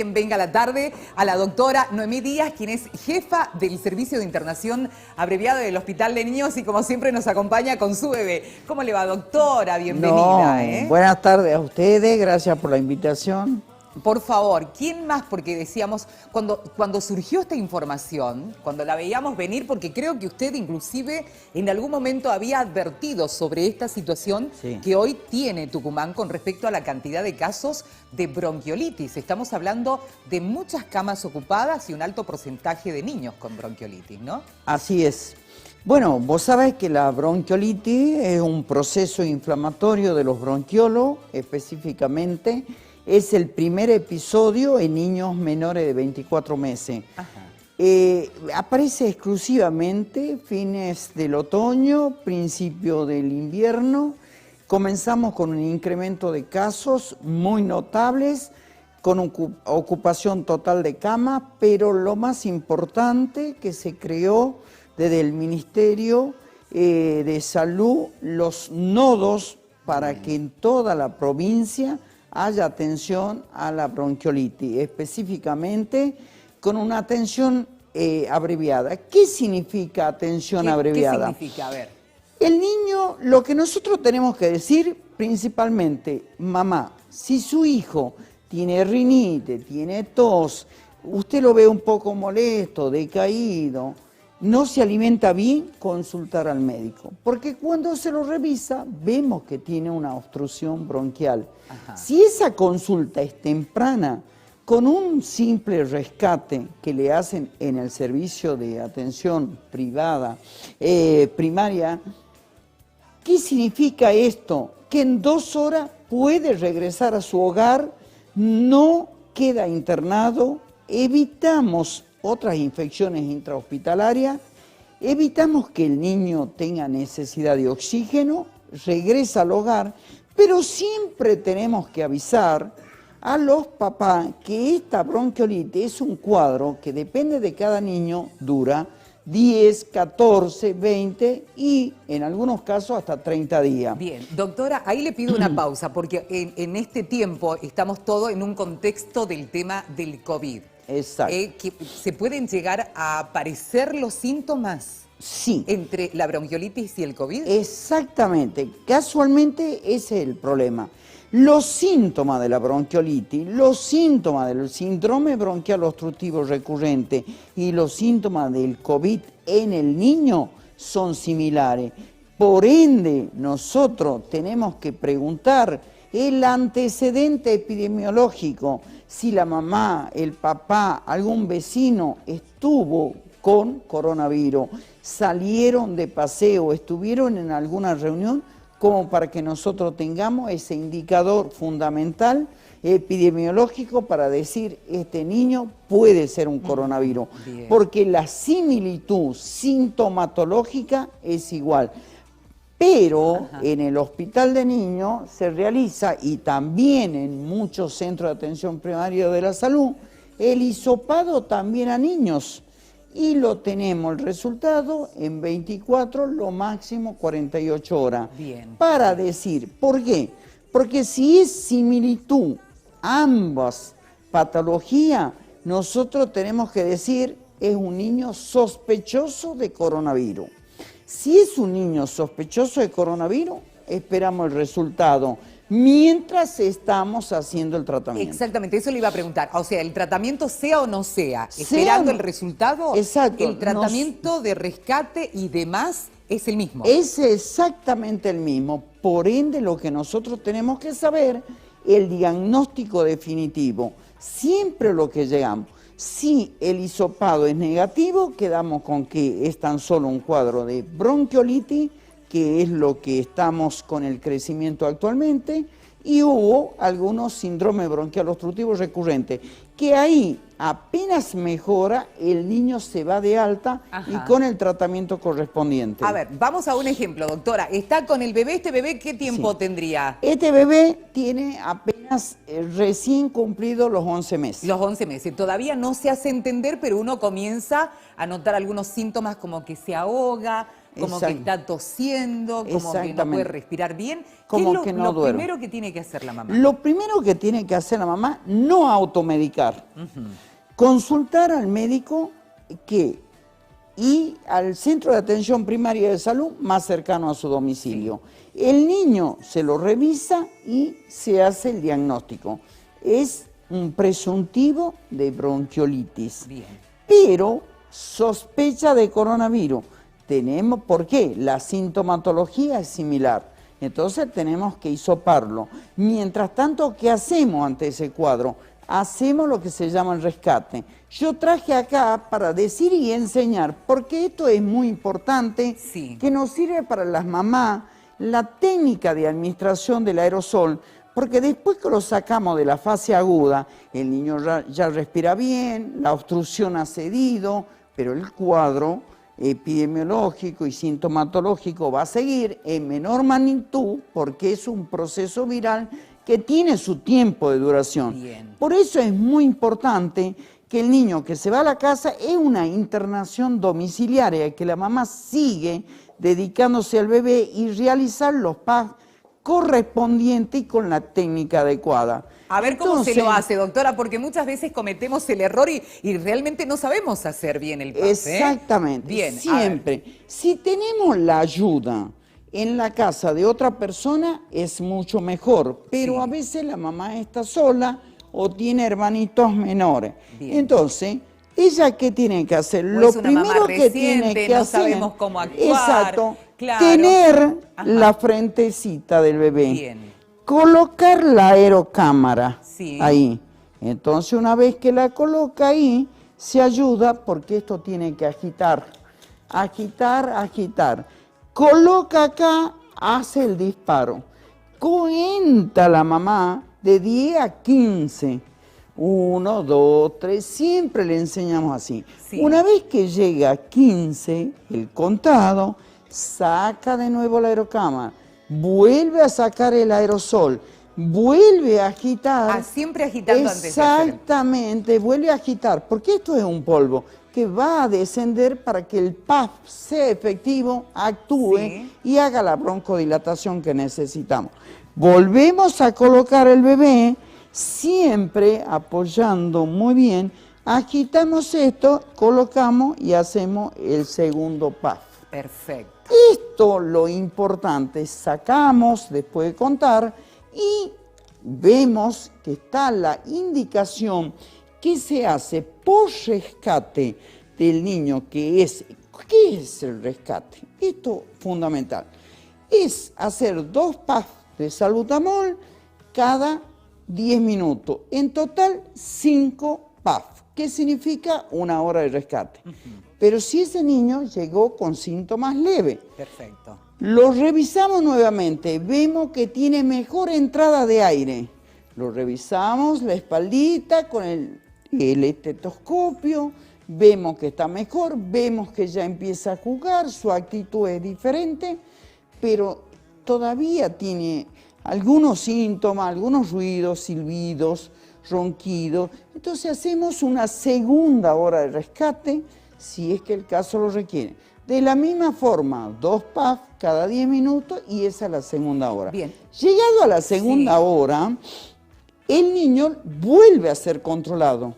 Venga a la tarde a la doctora Noemí Díaz, quien es jefa del Servicio de Internación Abreviado del Hospital de Niños y como siempre nos acompaña con su bebé. ¿Cómo le va, doctora? Bienvenida. Buenas tardes a ustedes, gracias por la invitación. Por favor, ¿quién más? Porque decíamos, cuando surgió esta información, cuando la veíamos venir, porque creo que usted inclusive en algún momento había advertido sobre esta situación que hoy tiene Tucumán con respecto a la cantidad de casos de bronquiolitis. Estamos hablando de muchas camas ocupadas y un alto porcentaje de niños con bronquiolitis, ¿no? Así es. Bueno, vos sabés que la bronquiolitis es un proceso inflamatorio de los bronquiolos, específicamente. Es el primer episodio en niños menores de 24 meses. Aparece exclusivamente fines del otoño, principio del invierno. Comenzamos con un incremento de casos muy notables, con ocupación total de cama, pero lo más importante que se creó desde el Ministerio de Salud, los nodos para que en toda la provincia haya atención a la bronquiolitis, específicamente con una atención abreviada. ¿Qué significa atención abreviada? ¿Qué significa? A ver. El niño, lo que nosotros tenemos que decir principalmente, mamá, si su hijo tiene rinite, tiene tos, usted lo ve un poco molesto, decaído, no se alimenta bien, consultar al médico. Porque cuando se lo revisa, vemos que tiene una obstrucción bronquial. Si esa consulta es temprana, con un simple rescate que le hacen en el servicio de atención privada, primaria, ¿qué significa esto? Que en 2 horas puede regresar a su hogar, no queda internado, evitamos otras infecciones intrahospitalarias, evitamos que el niño tenga necesidad de oxígeno, regresa al hogar, pero siempre tenemos que avisar a los papás que esta bronquiolitis es un cuadro que depende de cada niño, dura 10, 14, 20 y en algunos casos hasta 30 días. Bien, doctora, ahí le pido una pausa porque en este tiempo estamos todos en un contexto del tema del COVID. Exacto. Que ¿se pueden llegar a aparecer los síntomas? Sí. ¿Entre la bronquiolitis y el COVID? Exactamente. Casualmente ese es el problema. Los síntomas de la bronquiolitis, los síntomas del síndrome bronquial obstructivo recurrente y los síntomas del COVID en el niño son similares. Por ende, nosotros tenemos que preguntar el antecedente epidemiológico, si la mamá, el papá, algún vecino estuvo con coronavirus, salieron de paseo, estuvieron en alguna reunión, como para que nosotros tengamos ese indicador fundamental epidemiológico para decir este niño puede ser un coronavirus, porque la similitud sintomatológica es igual. Pero en el hospital de niños se realiza, y también en muchos centros de atención primaria de la salud, el hisopado también a niños. Y lo tenemos el resultado en 24, lo máximo 48 horas. Bien. Para decir, ¿por qué? Porque si es similitud ambas patologías, nosotros tenemos que decir es un niño sospechoso de coronavirus. Si es un niño sospechoso de coronavirus, esperamos el resultado mientras estamos haciendo el tratamiento. Exactamente, eso le iba a preguntar. O sea, el tratamiento sea o no sea, esperando el resultado, exacto, el tratamiento de rescate y demás es el mismo. Es exactamente el mismo. Por ende, lo que nosotros tenemos que saber, el diagnóstico definitivo. Siempre lo que llegamos. Si el hisopado es negativo, quedamos con que es tan solo un cuadro de bronquiolitis, que es lo que estamos con el crecimiento actualmente, y hubo algunos síndromes bronquial obstructivo recurrentes, que ahí apenas mejora, el niño se va de alta y con el tratamiento correspondiente. A ver, vamos a un ejemplo, doctora. Está con el bebé, ¿este bebé qué tiempo tendría? Este bebé tiene apenas recién cumplido los 11 meses. Los 11 meses. Todavía no se hace entender, pero uno comienza a notar algunos síntomas como que se ahoga, como que está tosiendo, como que no puede respirar bien. Como ¿Qué es que no lo duerme. primero que tiene que hacer la mamá? Lo primero que tiene que hacer la mamá, no automedicar. Consultar al médico y al centro de atención primaria de salud más cercano a su domicilio. Sí. El niño se lo revisa y se hace el diagnóstico. Es un presuntivo de bronquiolitis. Bien. Pero sospecha de coronavirus. ¿Por qué? La sintomatología es similar. Entonces tenemos que hisoparlo. Mientras tanto, ¿qué hacemos ante ese cuadro? Hacemos lo que se llama el rescate. Yo traje acá para decir y enseñar, porque esto es muy importante, que nos sirve para las mamás, la técnica de administración del aerosol, porque después que lo sacamos de la fase aguda, el niño ya respira bien, la obstrucción ha cedido, pero el cuadro epidemiológico y sintomatológico va a seguir en menor magnitud porque es un proceso viral que tiene su tiempo de duración. Bien. Por eso es muy importante que el niño que se va a la casa es una internación domiciliaria, que la mamá sigue dedicándose al bebé y realizar los PAS correspondientes y con la técnica adecuada. A ver cómo se lo hace, doctora, porque muchas veces cometemos el error y realmente no sabemos hacer bien el PAS. Exactamente, bien, siempre. Si tenemos la ayuda en la casa de otra persona, es mucho mejor, pero a veces la mamá está sola o tiene hermanitos menores. Bien. Entonces, ¿ella qué tiene que hacer? Lo primero que tiene que hacer, sabemos cómo actuar. Exacto, claro. tener la frentecita del bebé. Bien. Colocar la aerocámara ahí. Entonces, una vez que la coloca ahí, se ayuda porque esto tiene que agitar. Agitar. Coloca acá, hace el disparo. Cuenta la mamá de 10 a 15. 1, 2, 3, siempre le enseñamos así. Sí. Una vez que llega a 15, el contado, saca de nuevo la aerocámara, vuelve a sacar el aerosol, vuelve a agitar. Siempre agitando antes de hacer. Exactamente, vuelve a agitar, porque esto es un polvo que va a descender para que el PAF sea efectivo, actúe y haga la broncodilatación que necesitamos. Volvemos a colocar el bebé, siempre apoyando muy bien, agitamos esto, colocamos y hacemos el segundo PAF. Perfecto. Esto lo importante, sacamos después de contar y vemos que está la indicación que se hace por rescate del niño, ¿qué es el rescate? Esto es fundamental. Es hacer 2 PAF de salbutamol cada 10 minutos. En total, 5 PAF, que significa 1 hora de rescate. Pero si ese niño llegó con síntomas leves, perfecto, lo revisamos nuevamente, vemos que tiene mejor entrada de aire. Lo revisamos, la espaldita con el estetoscopio, vemos que está mejor, vemos que ya empieza a jugar, su actitud es diferente, pero todavía tiene algunos síntomas, algunos ruidos, silbidos, ronquidos. Entonces hacemos una segunda hora de rescate, si es que el caso lo requiere. De la misma forma, 2 PAF cada 10 minutos y esa es la segunda hora. Bien. Llegado a la segunda hora, el niño vuelve a ser controlado.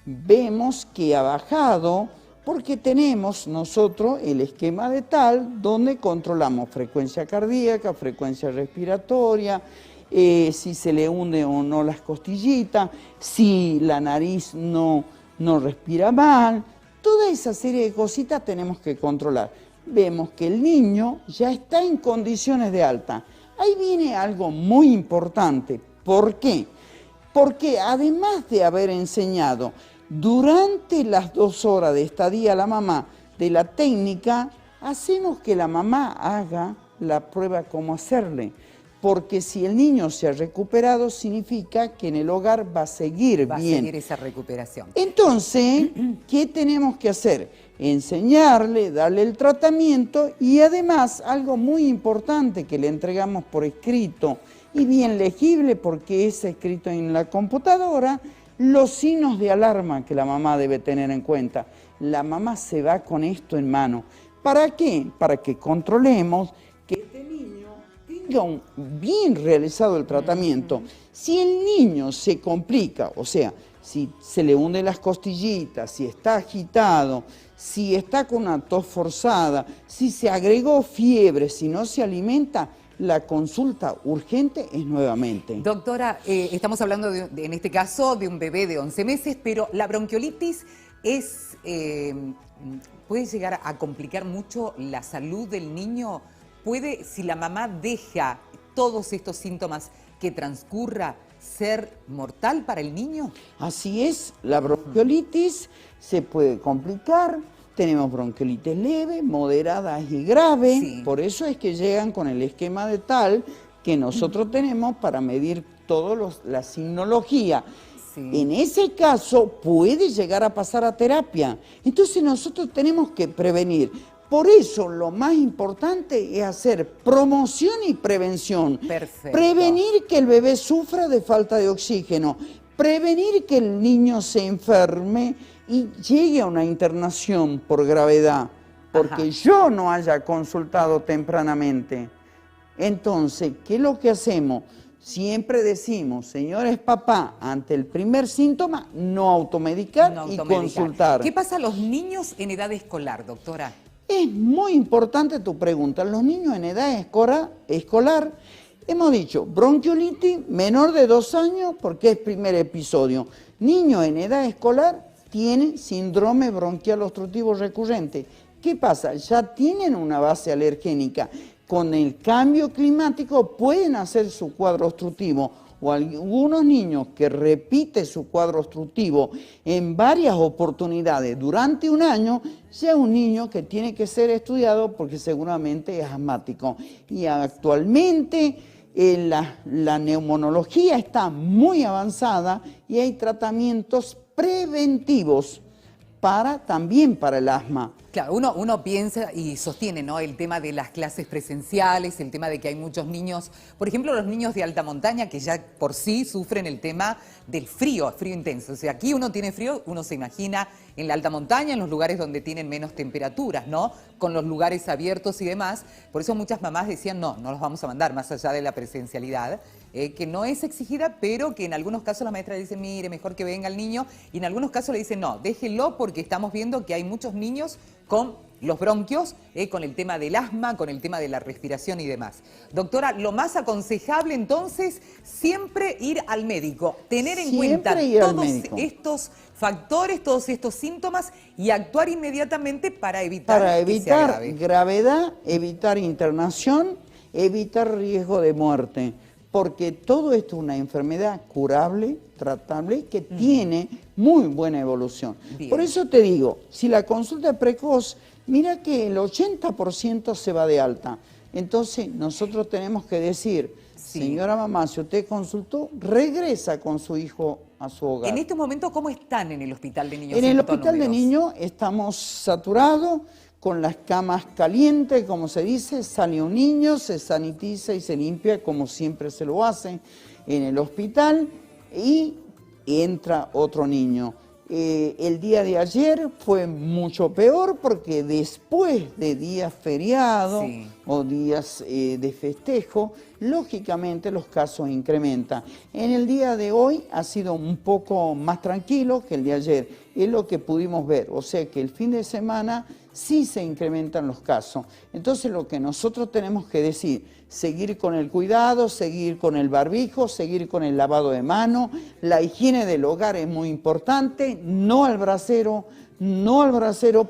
Vemos que ha bajado porque tenemos nosotros el esquema de TAL donde controlamos frecuencia cardíaca, frecuencia respiratoria, si se le hunde o no las costillitas, si la nariz no respira mal. Toda esa serie de cositas tenemos que controlar. Vemos que el niño ya está en condiciones de alta. Ahí viene algo muy importante. ¿Por qué? Porque además de haber enseñado durante las 2 horas de estadía a la mamá de la técnica, hacemos que la mamá haga la prueba cómo hacerle. Porque si el niño se ha recuperado, significa que en el hogar va a seguir bien. Va a seguir esa recuperación. Entonces, ¿qué tenemos que hacer? Enseñarle, darle el tratamiento y además algo muy importante que le entregamos por escrito y bien legible porque es escrito en la computadora, los signos de alarma que la mamá debe tener en cuenta. La mamá se va con esto en mano. ¿Para qué? Para que controlemos que este niño tenga bien realizado el tratamiento. Si el niño se complica, o sea, si se le hunden las costillitas, si está agitado, si está con una tos forzada, si se agregó fiebre, si no se alimenta, la consulta urgente es nuevamente. Doctora, estamos hablando en este caso de un bebé de 11 meses, pero la bronquiolitis puede llegar a complicar mucho la salud del niño. Puede, si la mamá deja todos estos síntomas que transcurra, ser mortal para el niño. Así es, la bronquiolitis se puede complicar. Tenemos bronquiolitis leve, moderada y grave, Sí. Por eso es que llegan con el esquema de tal que nosotros tenemos para medir la signología. Sí. En ese caso puede llegar a pasar a terapia. Entonces nosotros tenemos que prevenir. Por eso lo más importante es hacer promoción y prevención. Perfecto. Prevenir que el bebé sufra de falta de oxígeno. Prevenir que el niño se enferme y llegue a una internación por gravedad, porque yo no haya consultado tempranamente. Entonces, ¿qué es lo que hacemos? Siempre decimos, señores papá, ante el primer síntoma, no automedicar y consultar. ¿Qué pasa a los niños en edad escolar, doctora? Es muy importante tu pregunta. Los niños en edad escolar, hemos dicho, bronquiolitis menor de 2 años porque es primer episodio. Niños en edad escolar tienen síndrome bronquial obstructivo recurrente. ¿Qué pasa? Ya tienen una base alergénica. Con el cambio climático pueden hacer su cuadro obstructivo, o algunos niños que repiten su cuadro obstructivo en varias oportunidades durante un año, ya un niño que tiene que ser estudiado porque seguramente es asmático. Y actualmente la neumonología está muy avanzada y hay tratamientos preventivos también para el asma. Claro, uno piensa y sostiene, ¿no?, el tema de las clases presenciales, el tema de que hay muchos niños, por ejemplo, los niños de alta montaña que ya por sí sufren el tema del frío intenso. O sea, aquí uno tiene frío, uno se imagina en la alta montaña, en los lugares donde tienen menos temperaturas, ¿no?, con los lugares abiertos y demás. Por eso muchas mamás decían, no los vamos a mandar más allá de la presencialidad, que no es exigida, pero que en algunos casos la maestra dice, mire, mejor que venga el niño, y en algunos casos le dicen, no, déjelo porque estamos viendo que hay muchos niños con los bronquios, con el tema del asma, con el tema de la respiración y demás. Doctora, lo más aconsejable entonces, siempre ir al médico, tener en cuenta todos estos factores, todos estos síntomas y actuar inmediatamente para evitar que sea grave. Gravedad, evitar internación, evitar riesgo de muerte. Porque todo esto es una enfermedad curable, tratable, que tiene muy buena evolución. Bien. Por eso te digo, si la consulta es precoz, mira que el 80% se va de alta. Entonces nosotros tenemos que decir, señora mamá, si usted consultó, regresa con su hijo a su hogar. En estos momentos, ¿cómo están en el hospital de niños? En el hospital de niños estamos saturados, con las camas calientes, como se dice, sale un niño, se sanitiza y se limpia como siempre se lo hace en el hospital y entra otro niño. El día de ayer fue mucho peor porque después de días feriados o días de festejo, lógicamente los casos incrementan. En el día de hoy ha sido un poco más tranquilo que el de ayer, es lo que pudimos ver, o sea que el fin de semana sí se incrementan los casos. Entonces lo que nosotros tenemos que decir, seguir con el cuidado, seguir con el barbijo, seguir con el lavado de manos, la higiene del hogar es muy importante, no al brasero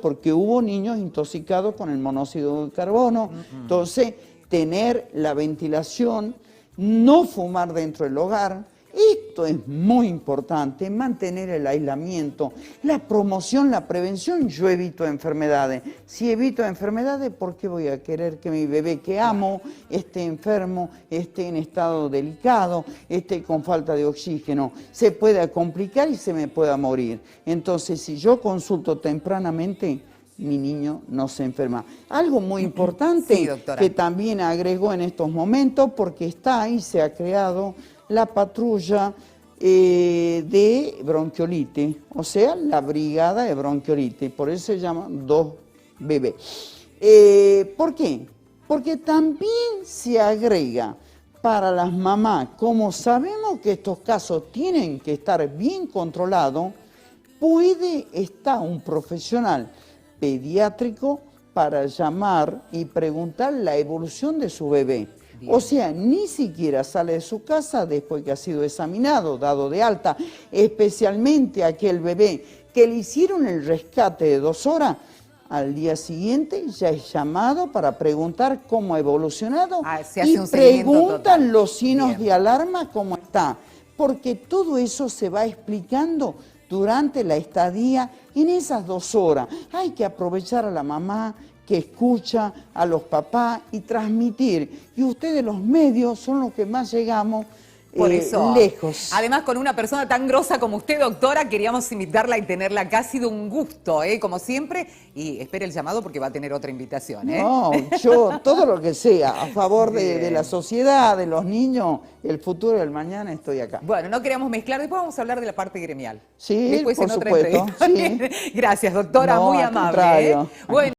porque hubo niños intoxicados con el monóxido de carbono. Entonces, tener la ventilación, no fumar dentro del hogar. Esto es muy importante, mantener el aislamiento, la promoción, la prevención. Yo evito enfermedades. Si evito enfermedades, ¿por qué voy a querer que mi bebé que amo esté enfermo, esté en estado delicado, esté con falta de oxígeno? Se pueda complicar y se me pueda morir. Entonces, si yo consulto tempranamente, mi niño no se enferma. Algo muy importante que también agregó en estos momentos, porque está ahí, se ha creado la patrulla de bronquiolitis, o sea, la brigada de bronquiolitis, por eso se llaman 2BB. ¿Por qué? Porque también se agrega para las mamás, como sabemos que estos casos tienen que estar bien controlados, puede estar un profesional pediátrico para llamar y preguntar la evolución de su bebé. Bien. O sea, ni siquiera sale de su casa después que ha sido examinado, dado de alta, especialmente aquel bebé que le hicieron el rescate de 2 horas. Al día siguiente ya es llamado para preguntar cómo ha evolucionado y preguntan los signos de alarma cómo está, porque todo eso se va explicando durante la estadía en esas 2 horas. Hay que aprovechar a la mamá que escucha, a los papás y transmitir. Y ustedes los medios son los que más llegamos por eso, lejos. Además, con una persona tan grosa como usted, doctora, queríamos invitarla y tenerla acá. Ha sido un gusto, como siempre. Y espere el llamado porque va a tener otra invitación. No, yo todo lo que sea, a favor de la sociedad, de los niños, el futuro del mañana, estoy acá. Bueno, no queríamos mezclar. Después vamos a hablar de la parte gremial. Sí, después por en otra supuesto. entrevista. Sí. Gracias, doctora, no, muy amable. Bueno.